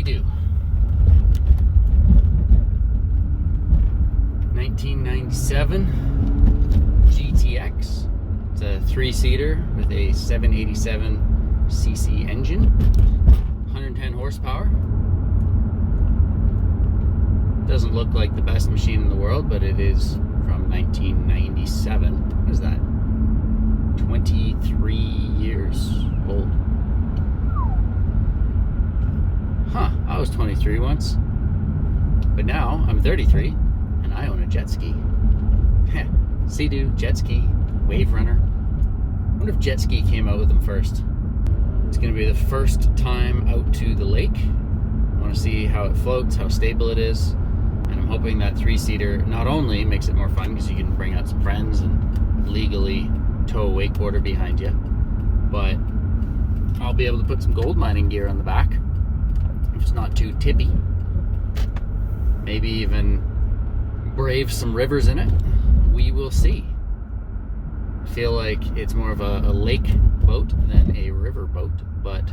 Sea-Doo. 1997 GTX. It's a 3-seater with a 787cc engine, 110 horsepower. Doesn't look like the best machine in the world, but it is from 1997. What is that? 23 years old. Huh, I was 23 once. But now I'm 33 and I own a jet ski. Sea-Doo, jet ski, Wave Runner. I wonder if jet ski came out with them first. It's going to be the first time out to the lake. I want to see how it floats, how stable it is. And I'm hoping that 3-seater not only makes it more fun because you can bring out some friends and legally tow a wakeboarder behind you, but I'll be able to put some gold mining gear on the back if it's not too tippy. Maybe even brave some rivers in it. We will see. I feel like it's more of a lake boat than a river boat, but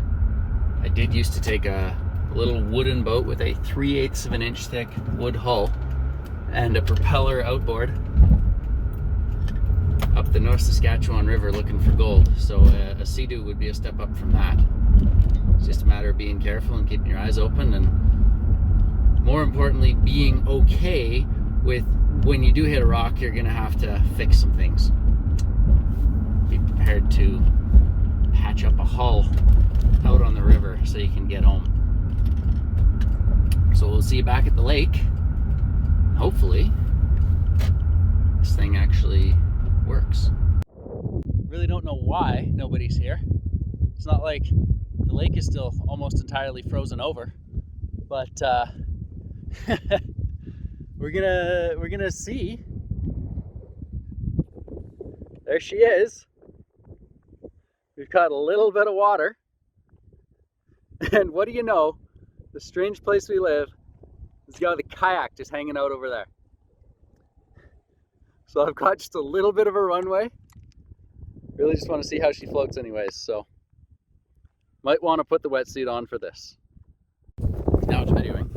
I did used to take a little wooden boat with a 3/8 of an inch thick wood hull and a propeller outboard up the North Saskatchewan River looking for gold. So a Sea-Doo would be a step up from that. It's just a matter of being careful and keeping your eyes open, and more importantly, being okay with when you do hit a rock, you're gonna have to fix some things. Be prepared to patch up a hull out on the river so you can get home. So we'll see you back at the lake. Hopefully, this thing actually works. Really don't know why nobody's here. It's not like the lake is still almost entirely frozen over, but we're gonna see. There she is. We've got a little bit of water, and what do you know? The strange place we live has got a kayak just hanging out over there. So I've got just a little bit of a runway. Really just want to see how she floats anyways, so might want to put the wetsuit on for this. Now it's videoing.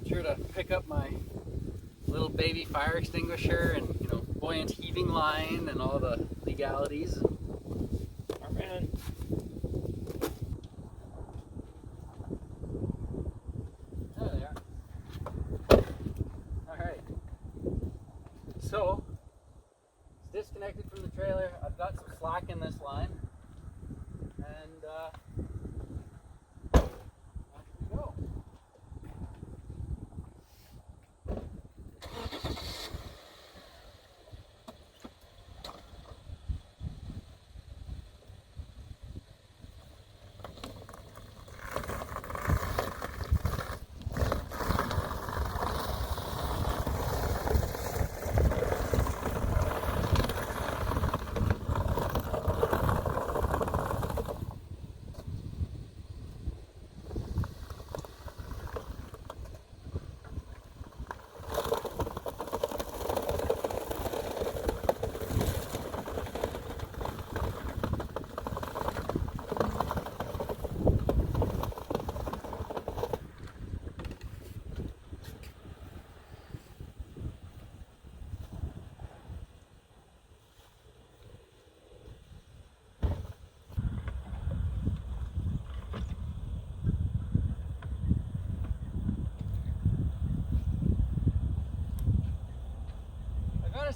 Sure to pick up my little baby fire extinguisher and, you know, buoyant heaving line and all the legalities. Oh man. There they are. Alright. So, it's disconnected from the trailer. I've got some slack in this line. And off we go.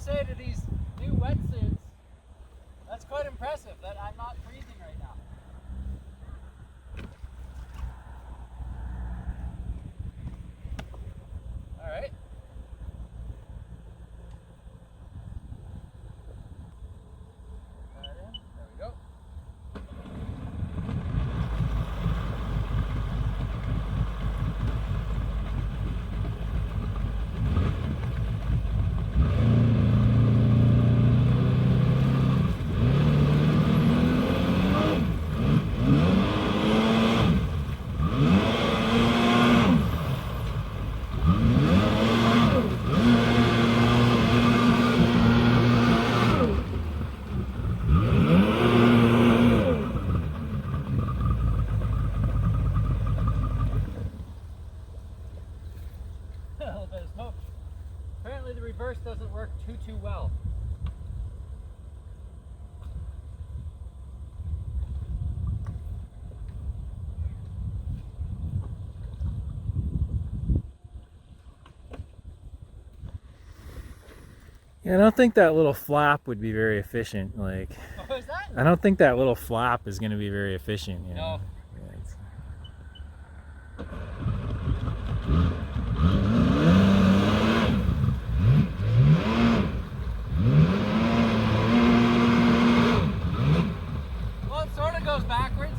Say to these new wetsuits, that's quite impressive that I'm not freezing right now. Yeah, I don't think that little flap would be very efficient. Like, What was that? I don't think that little flap is going to be very efficient. You know? No. Yeah, Well, it sort of goes backwards.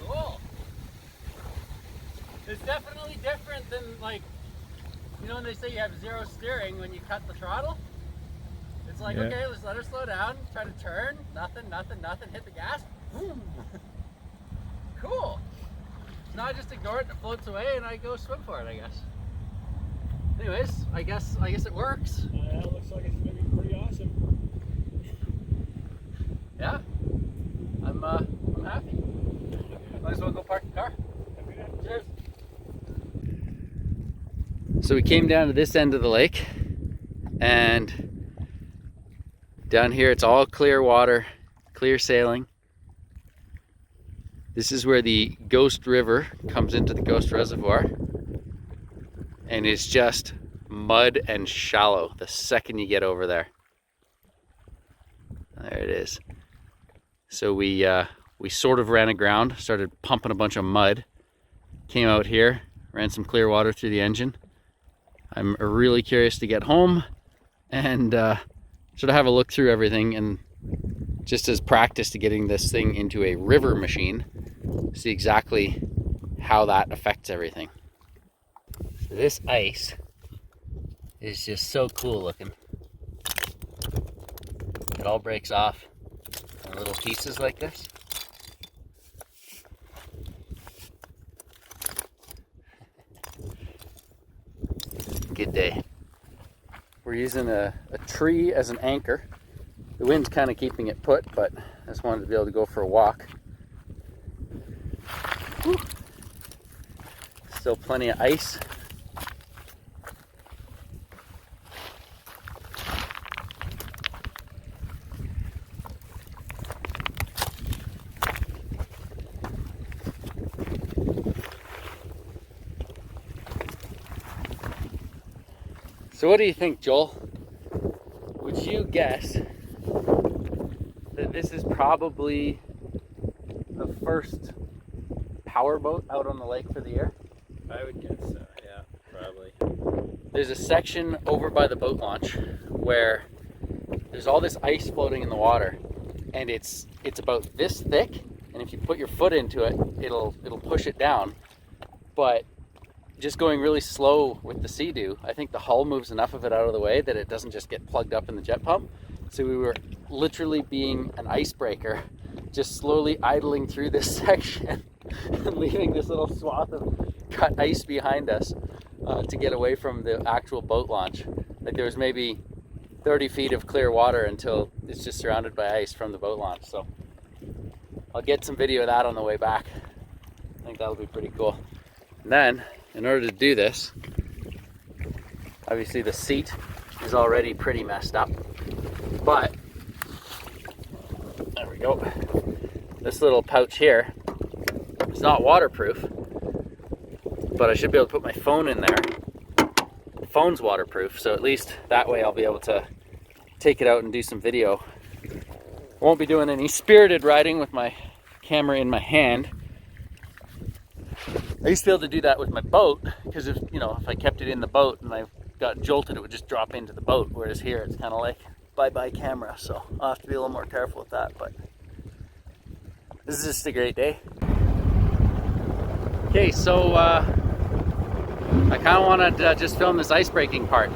Cool. It's definitely different than, like, you know when they say you have zero steering when you cut the throttle? It's like, Yeah. okay, let's let her slow down, try to turn, nothing, hit the gas, boom. Cool. Now I just ignore it and it floats away and I go swim for it, I guess. Anyways, I guess it works. Yeah, it looks like it's going to be pretty awesome. Yeah. I'm happy. Might as well go park the car. Cheers. So we came down to this end of the lake, and down here it's all clear water, clear sailing. This is where the Ghost River comes into the Ghost Reservoir, and it's just mud and shallow the second you get over there. There it is. So we sort of ran aground, started pumping a bunch of mud, came out here, ran some clear water through the engine. I'm really curious to get home and sort of have a look through everything, and just as practice to getting this thing into a river machine, see exactly how that affects everything. So this ice is just so cool looking. It all breaks off in little pieces like this. Good day. We're using a tree as an anchor. The wind's kind of keeping it put, but I just wanted to be able to go for a walk. Whew. Still plenty of ice. So what do you think, Joel? Would you guess that this is probably the first powerboat out on the lake for the year? I would guess so, yeah, probably. There's a section over by the boat launch where there's all this ice floating in the water, and it's about this thick, and if you put your foot into it, it'll push it down. But just going really slow with the Sea-Doo, I think the hull moves enough of it out of the way that it doesn't just get plugged up in the jet pump. So we were literally being an icebreaker, just slowly idling through this section and leaving this little swath of cut ice behind us to get away from the actual boat launch. Like there was maybe 30 feet of clear water until it's just surrounded by ice from the boat launch. So I'll get some video of that on the way back. I think that'll be pretty cool. And then, in order to do this, obviously the seat is already pretty messed up, but there we go. This little pouch here is not waterproof, but I should be able to put my phone in there. The phone's waterproof, so at least that way I'll be able to take it out and do some video. I won't be doing any spirited riding with my camera in my hand. I used to be able to do that with my boat, because if I kept it in the boat and I got jolted, it would just drop into the boat, whereas here it's kind of like bye-bye camera, so I'll have to be a little more careful with that. But this is just a great day. Okay, so I kind of want to just film this ice breaking part.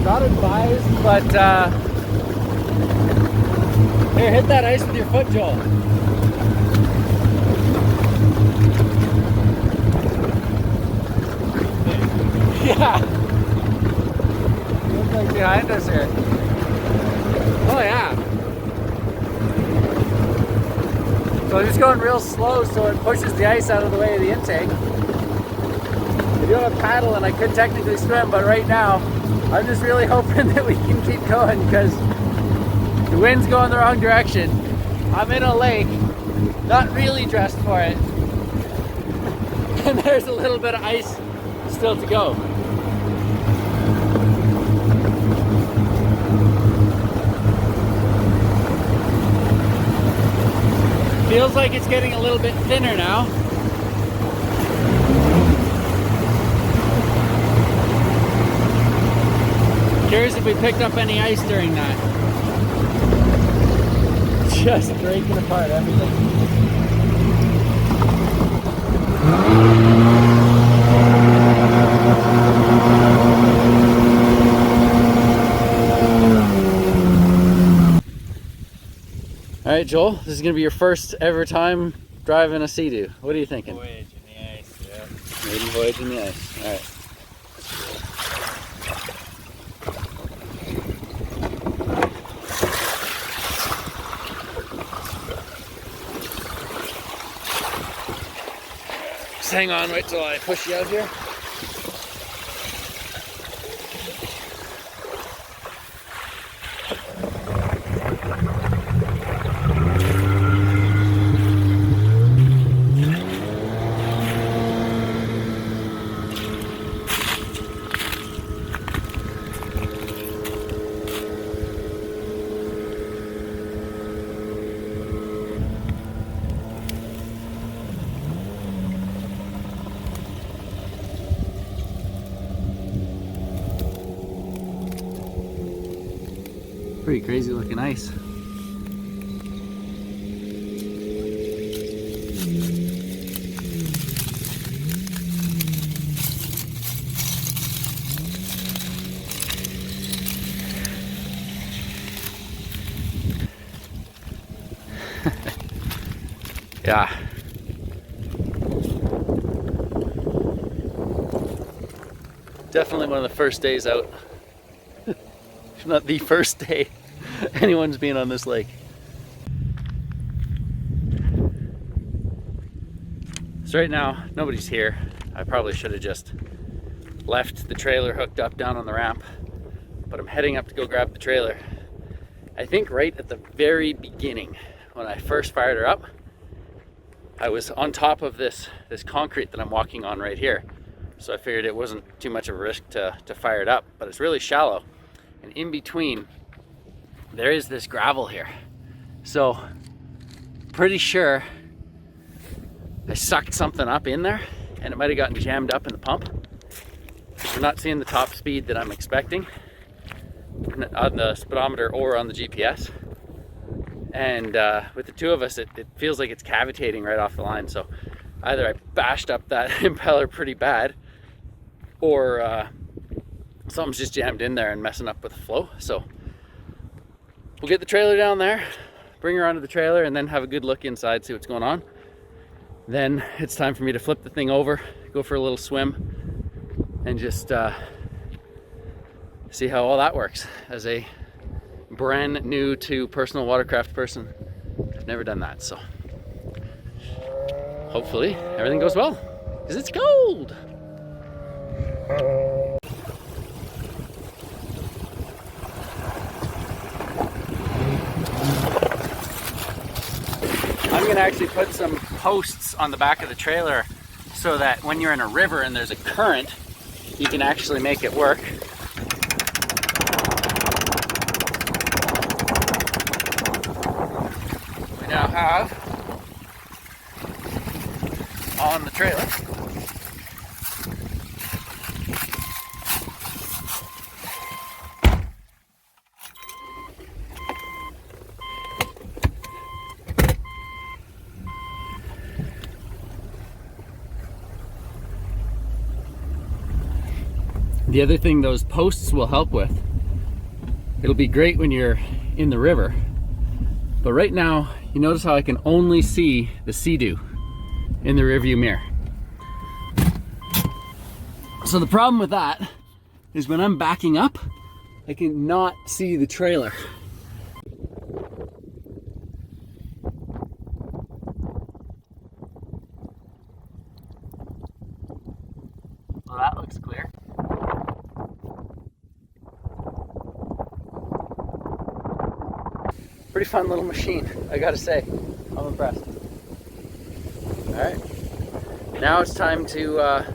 Not advised, but here, hit that ice with your foot, Joel. Yeah. Looks like behind us here. Oh yeah. So I'm just going real slow so it pushes the ice out of the way of the intake. I do have a paddle and I could technically swim, but right now I'm just really hoping that we can keep going because the wind's going the wrong direction. I'm in a lake, not really dressed for it. And there's a little bit of ice still to go. Feels like it's getting a little bit thinner now. Curious if we picked up any ice during that. Just breaking apart everything. All right, Joel, this is gonna be your first ever time driving a Sea-Doo. What are you thinking? Voyage in the ice, yeah. Maiden voyage in the ice. All right. Just hang on, wait till I push you out here. Pretty crazy looking ice. Yeah. Definitely one of the first days out. If not the first day anyone's been on this lake. So right now, nobody's here. I probably should have just left the trailer hooked up down on the ramp, but I'm heading up to go grab the trailer. I think right at the very beginning, when I first fired her up, I was on top of this concrete that I'm walking on right here. So I figured it wasn't too much of a risk to fire it up, but it's really shallow. And in between, there is this gravel here. So pretty sure I sucked something up in there and it might have gotten jammed up in the pump. We're not seeing the top speed that I'm expecting on the speedometer or on the GPS. And with the two of us, it feels like it's cavitating right off the line. So either I bashed up that impeller pretty bad, or something's just jammed in there and messing up with the flow. So we'll get the trailer down there, bring her onto the trailer, and then have a good look inside, see what's going on. Then it's time for me to flip the thing over, go for a little swim, and just see how all that works. As a brand new to personal watercraft person, I've never done that, so hopefully everything goes well, because it's cold. I'm gonna actually put some posts on the back of the trailer so that when you're in a river and there's a current, you can actually make it work. We now have on the trailer the other thing those posts will help with. It'll be great when you're in the river, but right now you notice how I can only see the Sea-Doo in the rearview mirror. So the problem with that is when I'm backing up, I cannot see the trailer. Well, that looks clear. Pretty fun little machine, I gotta say. I'm impressed. Alright, now it's time to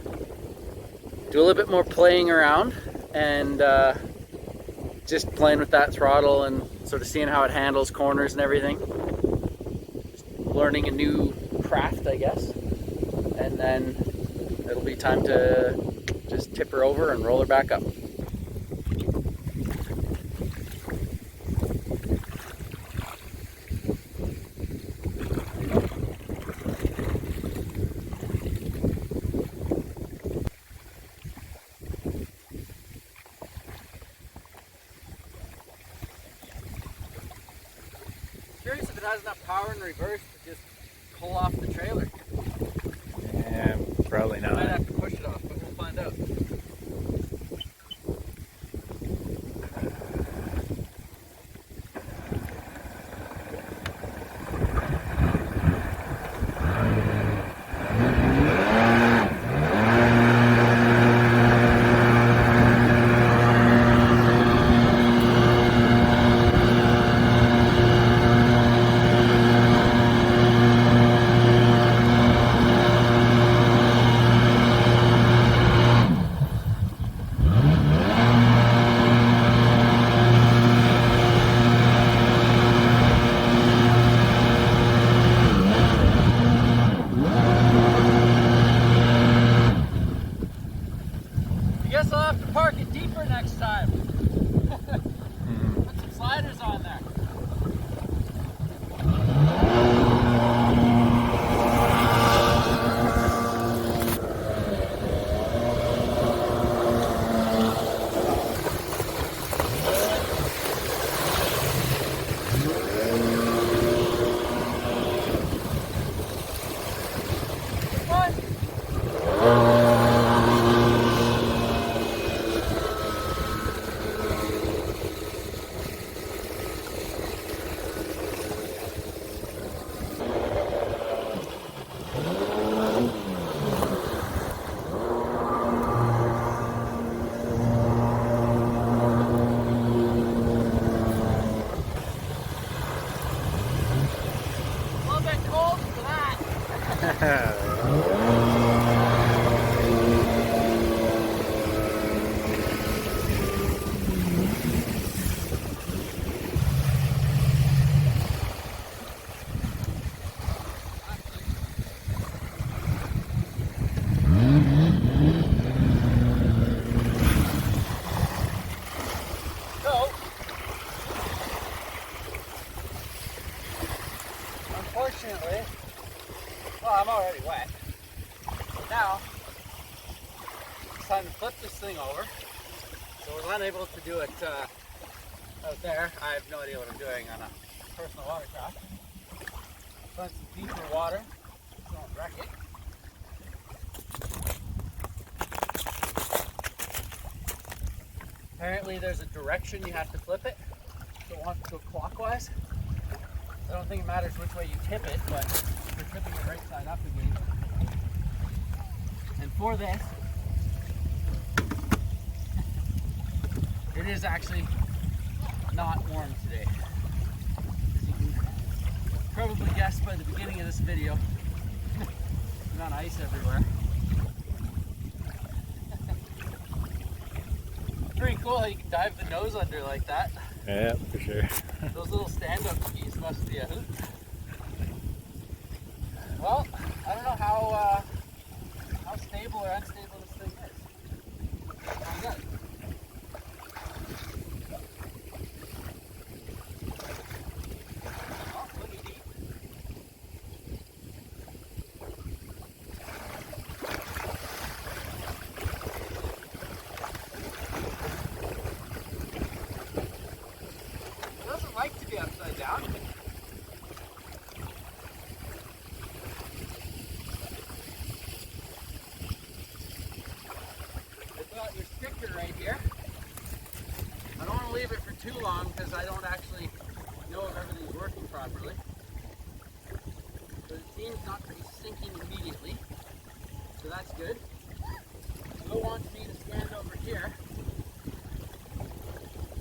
do a little bit more playing around and just playing with that throttle and sort of seeing how it handles corners and everything. Just learning a new craft, I guess. And then it'll be time to just tip her over and roll her back up. Curious if it has enough power in reverse to just pull off the trailer. Yeah, probably I might not. have to push it off, but we'll find out. Guess I'll have to park it deeper next time. Put some sliders on there. Unfortunately, well, I'm already wet. Now, it's time to flip this thing over. So I was unable to do it out there. I have no idea what I'm doing on a personal watercraft. Find some deeper water, so don't wreck it. Apparently there's a direction you have to flip it, so it wants to go clockwise. I don't think it matters which way you tip it, but we're tipping it right side up again. And for this, it is actually not warm today. As you can probably guess by the beginning of this video, there's not ice everywhere. Pretty cool how you can dive the nose under like that. Yeah, for sure. Those little stand-up skis must be a hoot. Well, I don't know how stable or unstable this thing is. Find out. Oh, pretty deep. It doesn't like to be upside down. You've got your sticker right here. I don't want to leave it for too long because I don't actually know if everything's working properly. But it seems not to be sinking immediately, so that's good. Will wants me to stand over here,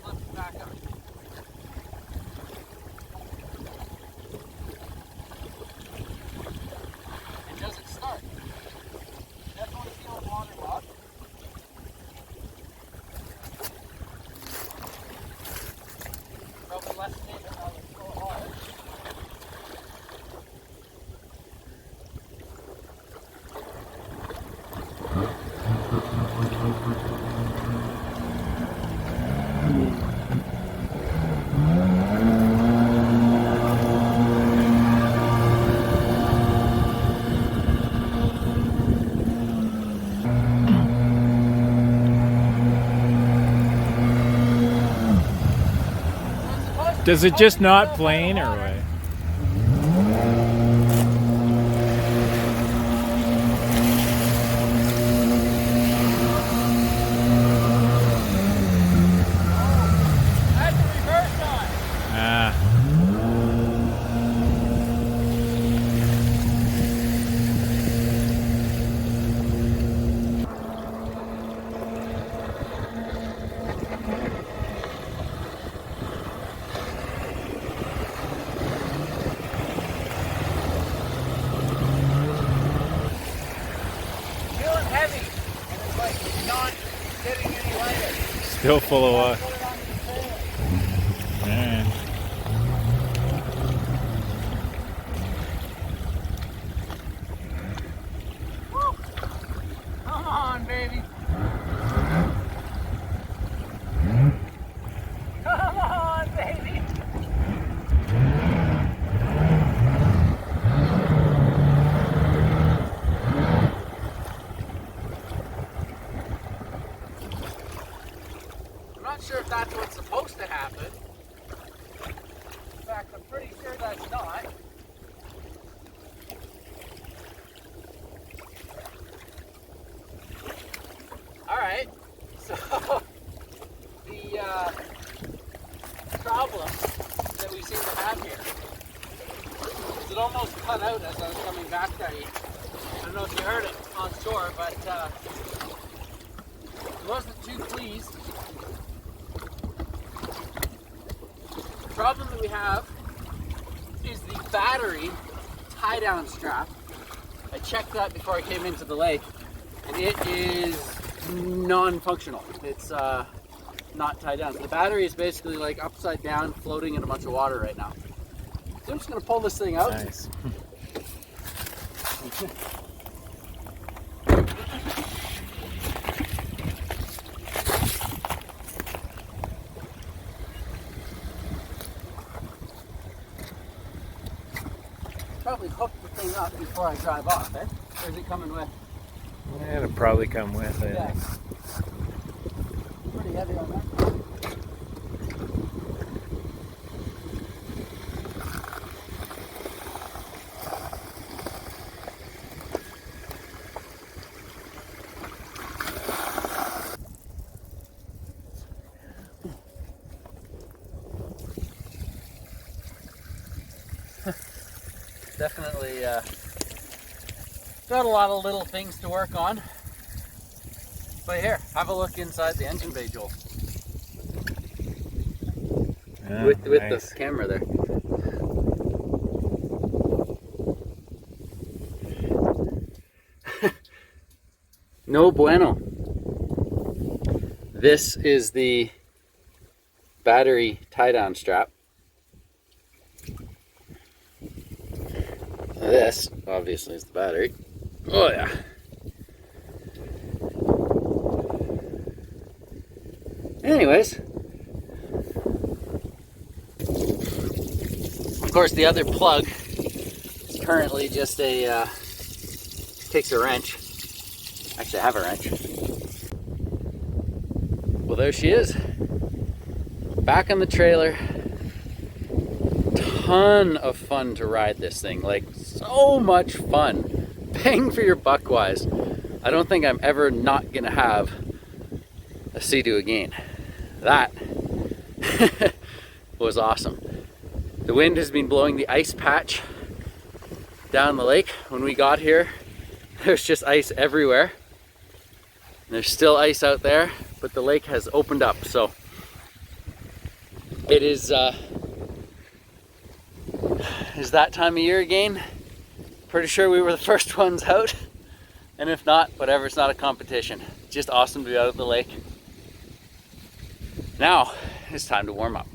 flip it back up. And does it start? Definitely feeling waterlogged. Probably less stable now that it's so hard. Does it just not plane or what? That's the reverse on. Ah. Feeling heavy, and it's like not getting any lighter. Still full of water. Put it onto the trailer. Man. Woo! Come on, baby. Come on, baby. I'm not sure if that's what's supposed to happen. In fact, I'm pretty sure that's not. Alright, so the problem that we seem to have here is it almost cut out as I was coming back there. I don't know if you heard it on shore, but I wasn't too pleased. The problem that we have is the battery tie-down strap. I checked that before I came into the lake, and it is non-functional. It's not tied down. So the battery is basically like upside down, floating in a bunch of water right now. So I'm just going to pull this thing out. Nice. Probably hook the thing up before I drive off, eh? Or is it coming with? Yeah, it'll probably come with it. Yeah. Pretty heavy on that. definitely got a lot of little things to work on. But here, have a look inside the engine bay, Joel. Yeah, with nice. the camera there. No bueno. This is the battery tie-down strap. This, obviously, is the battery. Oh yeah. Anyways, of course, the other plug is currently just a, takes a wrench. Actually, I have a wrench. Well, there she is. Back on the trailer. Ton of fun to ride this thing. Like, so much fun. Bang for your buck wise. I don't think I'm ever not gonna have a Sea-Doo again. That was awesome. The wind has been blowing the ice patch down the lake. When we got here, there's just ice everywhere. There's still ice out there, but the lake has opened up, so it is that time of year again. Pretty sure we were the first ones out, and if not, whatever, it's not a competition. Just awesome to be out at the lake. Now it's time to warm up.